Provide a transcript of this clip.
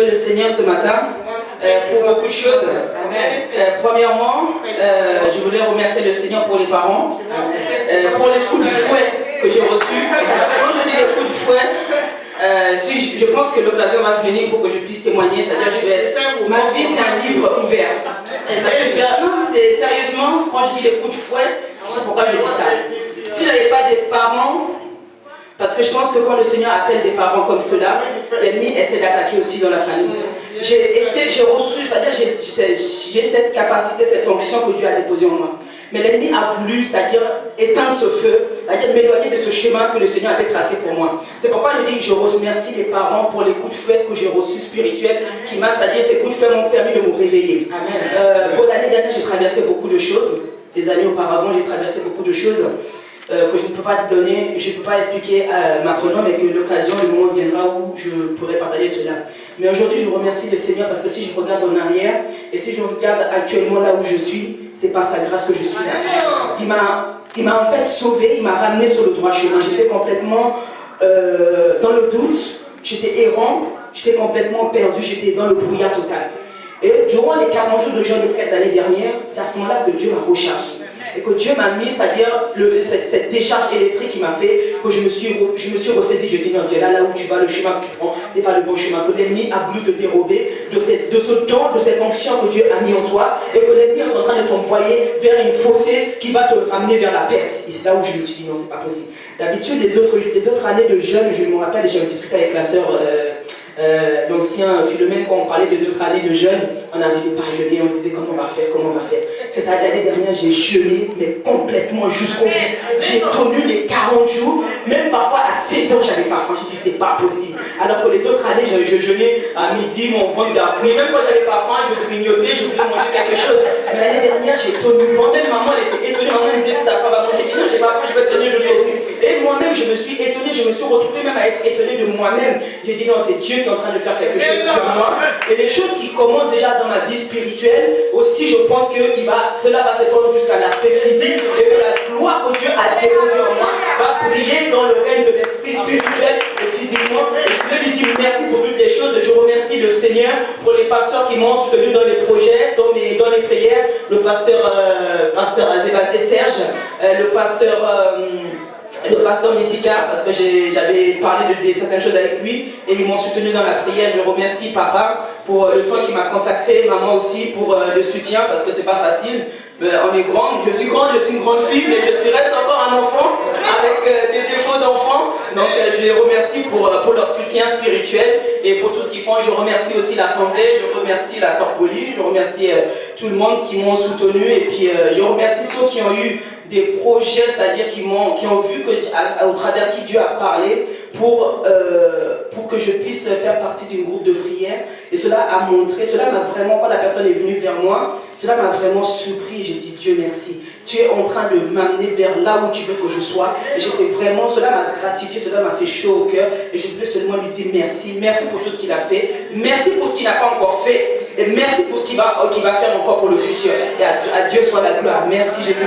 louer le Seigneur ce matin pour beaucoup de choses. Premièrement, je voulais remercier le Seigneur pour les parents, pour les coups de fouet que j'ai reçus. Quand je dis les coups de fouet, si je pense que l'occasion va venir pour que je puisse témoigner, c'est-à-dire ma vie c'est un livre ouvert. Parce que non, c'est sérieusement, quand je dis les coups de fouet, je sais pourquoi je dis ça. Si je n'avais pas des parents, parce que je pense que quand le Seigneur appelle des parents comme cela, l'ennemi essaie d'attaquer aussi dans la famille. J'ai reçu, c'est-à-dire j'ai cette capacité, cette onction que Dieu a déposée en moi. Mais l'ennemi a voulu, c'est-à-dire éteindre ce feu, c'est-à-dire m'éloigner de ce chemin que le Seigneur avait tracé pour moi. C'est pourquoi je dis que je remercie les parents pour les coups de fouet que j'ai reçus spirituels, c'est-à-dire ces coups de fouet m'ont permis de me réveiller. L'année dernière, j'ai traversé beaucoup de choses. Des années auparavant, j'ai traversé beaucoup de choses que je ne peux pas donner, je ne peux pas expliquer maintenant, mais que l'occasion, le moment viendra où je pourrai partager cela. Mais aujourd'hui, je remercie le Seigneur parce que si je regarde en arrière et si je regarde actuellement là où je suis, c'est par sa grâce que je suis là. Il m'a en fait sauvé, il m'a ramené sur le droit chemin. J'étais complètement dans le doute, j'étais errant, j'étais complètement perdu, j'étais dans le brouillard total. Et durant les 40 jours de jeûne de prêtre l'année dernière, c'est à ce moment-là que Dieu m'a rechargé. Et que Dieu m'a mis, c'est-à-dire cette décharge électrique qui m'a fait que je me suis ressaisi. Je dis non, là où tu vas, le chemin que tu prends, c'est pas le bon chemin. Que l'ennemi a voulu te dérober de ce don, de cette onction que Dieu a mis en toi, et que l'ennemi est en train de t'envoyer vers une fossée qui va te ramener vers la perte. Et c'est là où je me suis dit non, c'est pas possible. D'habitude, les autres années de jeûne, je me rappelle, j'avais discuté avec la sœur, l'ancien Philomène, quand on parlait des autres années de jeûne, on n'arrivait pas à jeûner, on disait comment on va faire. Cette année dernière, j'ai jeûné, mais complètement jusqu'au bout. J'ai tenu les 40 jours, même parfois à 16 heures, j'avais pas faim. J'ai dit c'est pas possible. Alors que les autres années, je jeûnais à midi, mon ventre d'arbre. Même quand j'avais pas faim, je grignotais, je voulais manger quelque chose. Mais l'année dernière, j'ai tenu. Moi-même, maman, elle était étonnée. Maman me disait tout à l'heure, maman, j'ai dit non, j'ai pas faim, je vais tenir jusqu'au bout. Et moi-même, je me suis étonné, je me suis retrouvé même à être étonné de moi-même. J'ai dit non, c'est Dieu qui est en train de faire quelque chose pour moi. Et les choses qui commencent déjà dans ma vie spirituelle, aussi je pense que cela va s'étendre jusqu'à l'aspect physique et que la gloire que Dieu a déposée en moi va briller dans le règne de l'esprit spirituel et physiquement. Et je voulais lui dire merci pour toutes les choses. Je remercie le Seigneur pour les pasteurs qui m'ont soutenu dans les projets, dans les prières. Le pasteur Azébazé Serge, le pasteur Messika, parce que j'avais parlé de certaines choses avec lui et ils m'ont soutenu dans la prière. Je remercie papa pour le temps qu'il m'a consacré, maman aussi pour le soutien parce que c'est pas facile. On est grande, je suis une grande fille mais je reste encore un enfant avec des défauts d'enfant. Donc je les remercie pour leur soutien spirituel et pour tout ce qu'ils font. Je remercie aussi l'Assemblée, je remercie la sœur Pauline, je remercie tout le monde qui m'ont soutenu et puis je remercie ceux qui ont eu des projets, c'est-à-dire qui ont vu au travers qui Dieu a parlé pour que je puisse faire partie d'un groupe de prière. Et cela a montré, cela m'a vraiment, quand la personne est venue vers moi, cela m'a vraiment surpris. J'ai dit Dieu merci. Tu es en train de m'amener vers là où tu veux que je sois. Et j'étais vraiment, cela m'a gratifié, cela m'a fait chaud au cœur. Et je voulais seulement lui dire merci. Merci pour tout ce qu'il a fait. Merci pour ce qu'il n'a pas encore fait. Et merci pour ce qu'il va faire encore pour le futur. Et à Dieu soit la gloire. Merci Jésus.